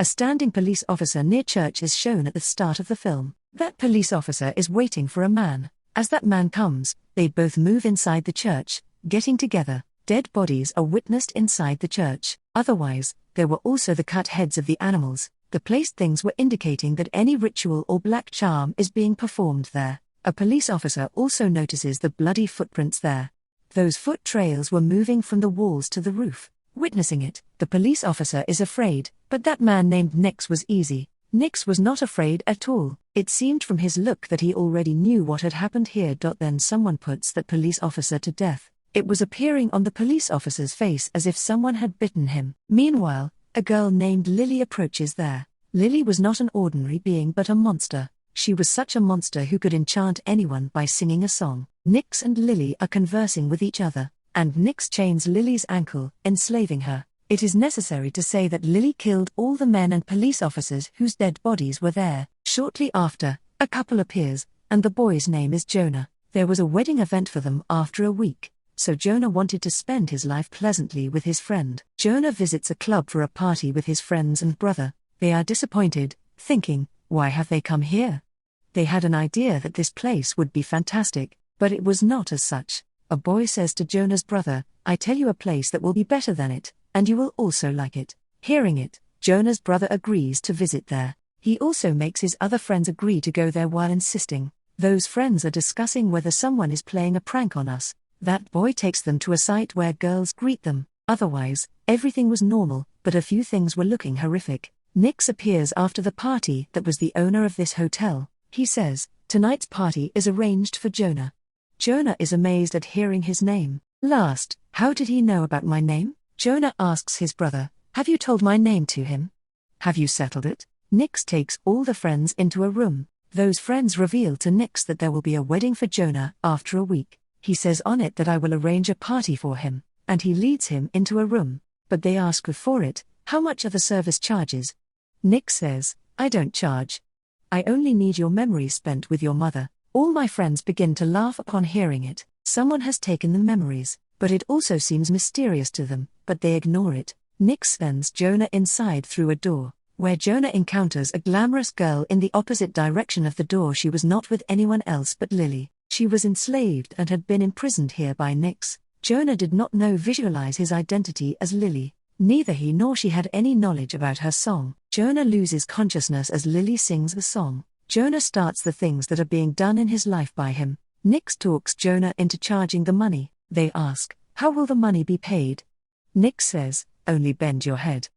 A standing police officer near church is shown at the start of the film. That police officer is waiting for a man. As that man comes, they both move inside the church, getting together. Dead bodies are witnessed inside the church. Otherwise, there were also the cut heads of the animals. The placed things were indicating that any ritual or black charm is being performed there. A police officer also notices the bloody footprints there. Those foot trails were moving from the walls to the roof. Witnessing it, the police officer is afraid, but that man named Nix was easy. Nix was not afraid at all. It seemed from his look that he already knew what had happened here. Then someone puts that police officer to death. It was appearing on the police officer's face as if someone had bitten him. Meanwhile, a girl named Lily approaches there. Lily was not an ordinary being but a monster. She was such a monster who could enchant anyone by singing a song. Nix and Lily are conversing with each other, and Nix chains Lily's ankle, enslaving her. It is necessary to say that Lily killed all the men and police officers whose dead bodies were there. Shortly after, a couple appears, and the boy's name is Jonah. There was a wedding event for them after a week, so Jonah wanted to spend his life pleasantly with his friend. Jonah visits a club for a party with his friends and brother. They are disappointed, thinking, why have they come here? They had an idea that this place would be fantastic, but it was not as such. A boy says to Jonah's brother, I tell you a place that will be better than it, and you will also like it. Hearing it, Jonah's brother agrees to visit there. He also makes his other friends agree to go there while insisting. Those friends are discussing whether someone is playing a prank on us. That boy takes them to a site where girls greet them. Otherwise, everything was normal, but a few things were looking horrific. Nix appears after the party that was the owner of this hotel. He says, tonight's party is arranged for Jonah. Jonah is amazed at hearing his name. Last, how did he know about my name? Jonah asks his brother, have you told my name to him? Have you settled it? Nix takes all the friends into a room. Those friends reveal to Nix that there will be a wedding for Jonah after a week. He says on it that I will arrange a party for him, and he leads him into a room. But they ask for it, how much are the service charges? Nix says, I don't charge. I only need your memories spent with your mother. All my friends begin to laugh upon hearing it. Someone has taken the memories, but it also seems mysterious to them, but they ignore it. Nix sends Jonah inside through a door, where Jonah encounters a glamorous girl in the opposite direction of the door. She was not with anyone else but Lily. She was enslaved and had been imprisoned here by Nix. Jonah did not visualize his identity as Lily. Neither he nor she had any knowledge about her song. Jonah loses consciousness as Lily sings the song. Jonah starts the things that are being done in his life by him. Nix talks Jonah into charging the money. They ask, how will the money be paid? Nix says, only bend your head.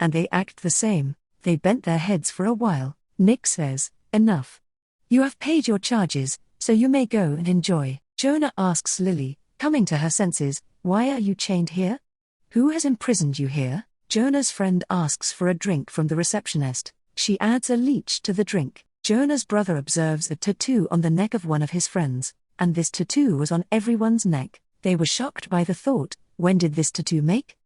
And they act the same. They bent their heads for a while. Nix says, enough. You have paid your charges, so you may go and enjoy. Jonah asks Lily, coming to her senses, why are you chained here? Who has imprisoned you here? Jonah's friend asks for a drink from the receptionist. She adds a leech to the drink. Jonah's brother observes a tattoo on the neck of one of his friends, and this tattoo was on everyone's neck. They were shocked by the thought, when did this tattoo make?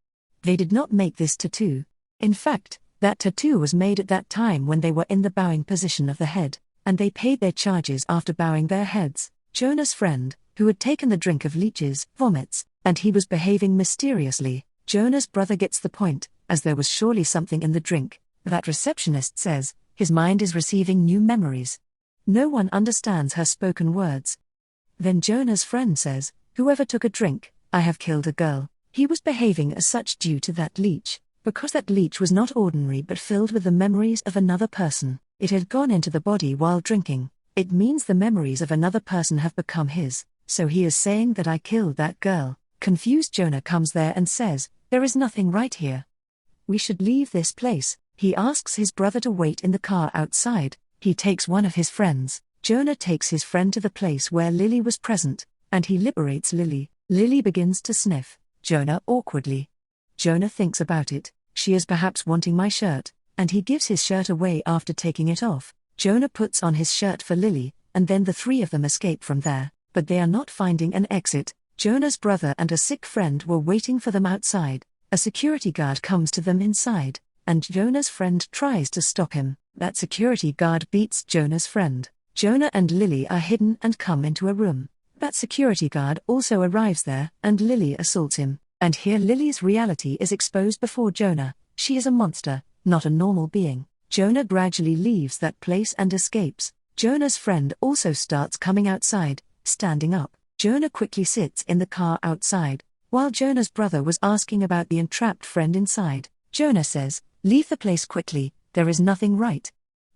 They did not make this tattoo. In fact, that tattoo was made at that time when they were in the bowing position of the head, and they paid their charges after bowing their heads. Jonah's friend, who had taken the drink of leeches, vomits, and he was behaving mysteriously. Jonah's brother gets the point, as there was surely something in the drink. That receptionist says, his mind is receiving new memories. No one understands her spoken words. Then Jonah's friend says, whoever took a drink, I have killed a girl. He was behaving as such due to that leech, because that leech was not ordinary but filled with the memories of another person. It had gone into the body while drinking. It means the memories of another person have become his, so he is saying that I killed that girl. Confused Jonah comes there and says, there is nothing right here. We should leave this place. He asks his brother to wait in the car outside. He takes one of his friends. Jonah takes his friend to the place where Lily was present, and he liberates Lily. Lily begins to sniff Jonah awkwardly. Jonah thinks about it. She is perhaps wanting my shirt, and he gives his shirt away after taking it off. Jonah puts on his shirt for Lily, and then the three of them escape from there, but they are not finding an exit. Jonah's brother and a sick friend were waiting for them outside. A security guard comes to them inside, and Jonah's friend tries to stop him. That security guard beats Jonah's friend. Jonah and Lily are hidden and come into a room. That security guard also arrives there, and Lily assaults him. And here Lily's reality is exposed before Jonah. She is a monster. not a normal being. Jonah gradually leaves that place and escapes. Jonah's friend also starts coming outside, standing up. Jonah quickly sits in the car outside, while Jonah's brother was asking about the entrapped friend inside. Jonah says, "Leave the place quickly, there is nothing right."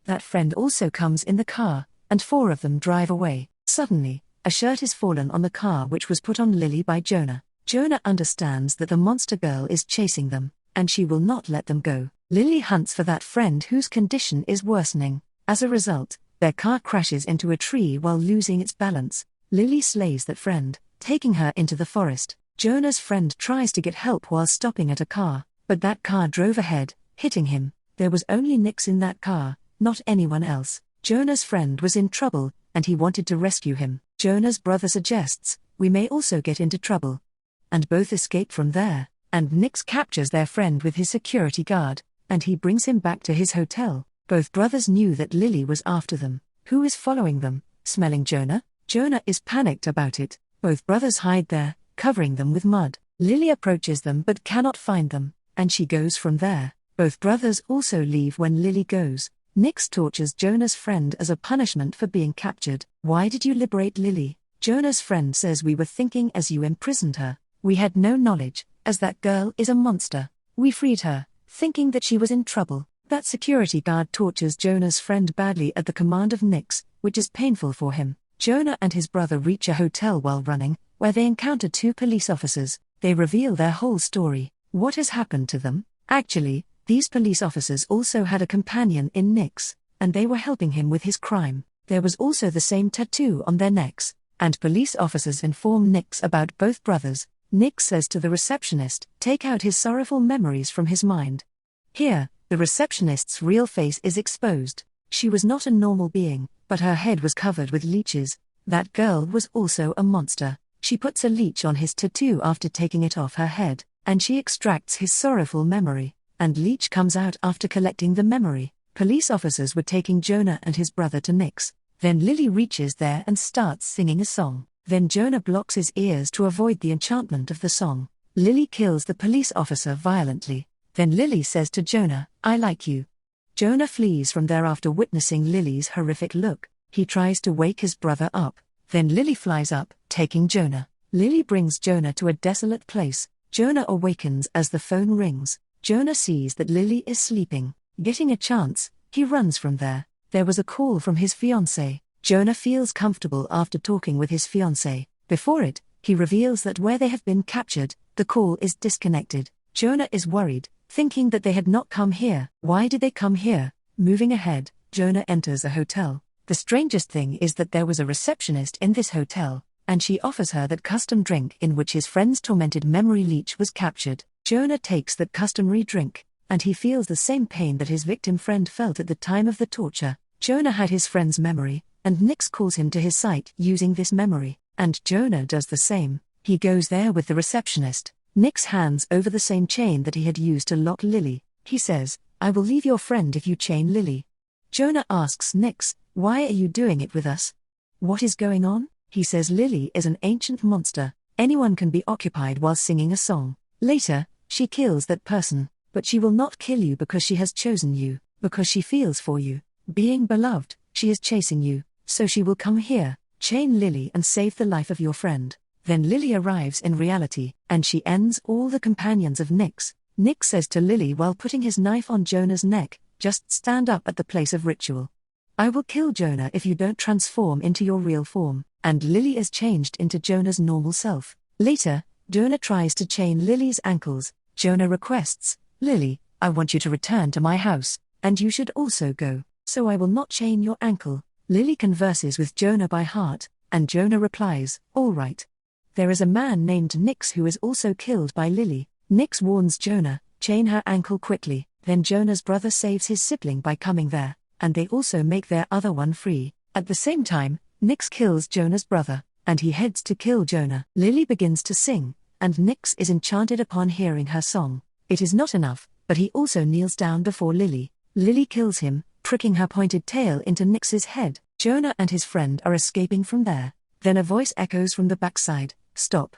That friend also comes in the car, and 4 of them drive away. Suddenly, a shirt is fallen on the car which was put on Lily by Jonah. Jonah understands that the monster girl is chasing them, and she will not let them go. Lily hunts for that friend whose condition is worsening. As a result, their car crashes into a tree while losing its balance. Lily slays that friend, taking her into the forest. Jonah's friend tries to get help while stopping at a car, but that car drove ahead, hitting him. There was only Nix in that car, not anyone else. Jonah's friend was in trouble, and he wanted to rescue him. Jonah's brother suggests, "We may also get into trouble." And both escape from there, and Nix captures their friend with his security guard, and he brings him back to his hotel. Both brothers knew that Lily was after them. Who is following them? Smelling Jonah? Jonah is panicked about it. Both brothers hide there, covering them with mud. Lily approaches them but cannot find them, and she goes from there. Both brothers also leave when Lily goes. Nix tortures Jonah's friend as a punishment for being captured. "Why did you liberate Lily?" Jonah's friend says, "We were thinking as you imprisoned her. We had no knowledge, as that girl is a monster. We freed her, thinking that she was in trouble." That security guard tortures Jonah's friend badly at the command of Nix, which is painful for him. Jonah and his brother reach a hotel while running, where they encounter 2 police officers. They reveal their whole story. What has happened to them? Actually, these police officers also had a companion in Nix, and they were helping him with his crime. There was also the same tattoo on their necks, and police officers inform Nix about both brothers. Nix says to the receptionist, "Take out his sorrowful memories from his mind." Here, the receptionist's real face is exposed. She was not a normal being, but her head was covered with leeches. That girl was also a monster. She puts a leech on his tattoo after taking it off her head, and she extracts his sorrowful memory, and leech comes out after collecting the memory. Police officers were taking Jonah and his brother to Nix. Then Lily reaches there and starts singing a song. Then Jonah blocks his ears to avoid the enchantment of the song. Lily kills the police officer violently. Then Lily says to Jonah, "I like you." Jonah flees from there after witnessing Lily's horrific look. He tries to wake his brother up. Then Lily flies up, taking Jonah. Lily brings Jonah to a desolate place. Jonah awakens as the phone rings. Jonah sees that Lily is sleeping. Getting a chance, he runs from there. There was a call from his fiancée. Jonah feels comfortable after talking with his fiancée. Before it, he reveals that where they have been captured, the call is disconnected. Jonah is worried, thinking that they had not come here. Why did they come here? Moving ahead, Jonah enters a hotel. The strangest thing is that there was a receptionist in this hotel, and she offers her that custom drink in which his friend's tormented memory leech was captured. Jonah takes that customary drink, and he feels the same pain that his victim friend felt at the time of the torture. Jonah had his friend's memory, and Nix calls him to his site using this memory, and Jonah does the same. He goes there with the receptionist. Nix hands over the same chain that he had used to lock Lily. He says, "I will leave your friend if you chain Lily." Jonah asks Nix, "Why are you doing it with us? What is going on?" He says Lily is an ancient monster. Anyone can be occupied while singing a song. Later, she kills that person, but she will not kill you because she has chosen you, because she feels for you. Being beloved, she is chasing you, so she will come here, chain Lily and save the life of your friend. Then Lily arrives in reality, and she ends all the companions of Nix. Nix says to Lily while putting his knife on Jonah's neck, "Just stand up at the place of ritual. I will kill Jonah if you don't transform into your real form." And Lily is changed into Jonah's normal self. Later, Jonah tries to chain Lily's ankles. Jonah requests, "Lily, I want you to return to my house, and you should also go, so I will not chain your ankle." Lily converses with Jonah by heart, and Jonah replies, "All right." There is a man named Nix who is also killed by Lily. Nix warns Jonah, "Chain her ankle quickly." Then Jonah's brother saves his sibling by coming there, and they also make their other one free. At the same time, Nix kills Jonah's brother, and he heads to kill Jonah. Lily begins to sing, and Nix is enchanted upon hearing her song. It is not enough, but he also kneels down before Lily. Lily kills him, pricking her pointed tail into Nix's head. Jonah and his friend are escaping from there. Then a voice echoes from the backside, "Stop."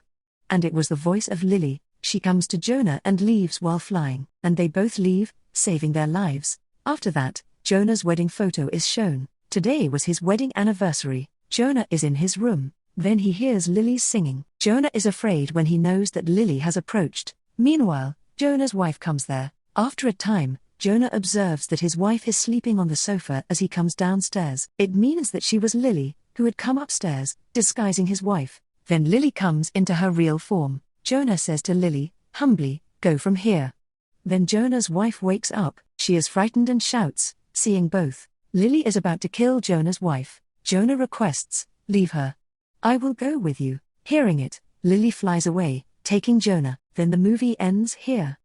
And it was the voice of Lily. She comes to Jonah and leaves while flying, and they both leave. saving their lives. After that, Jonah's wedding photo is shown. Today was his wedding anniversary. Jonah is in his room. Then he hears Lily's singing. Jonah is afraid when he knows that Lily has approached. Meanwhile, Jonah's wife comes there. After a time, Jonah observes that his wife is sleeping on the sofa as he comes downstairs. It means that she was Lily, who had come upstairs, disguising his wife. Then Lily comes into her real form. Jonah says to Lily, humbly, "Go from here." Then Jonah's wife wakes up. She is frightened and shouts, seeing both. Lily is about to kill Jonah's wife. Jonah requests, "Leave her. I will go with you." Hearing it, Lily flies away, taking Jonah. Then the movie ends here.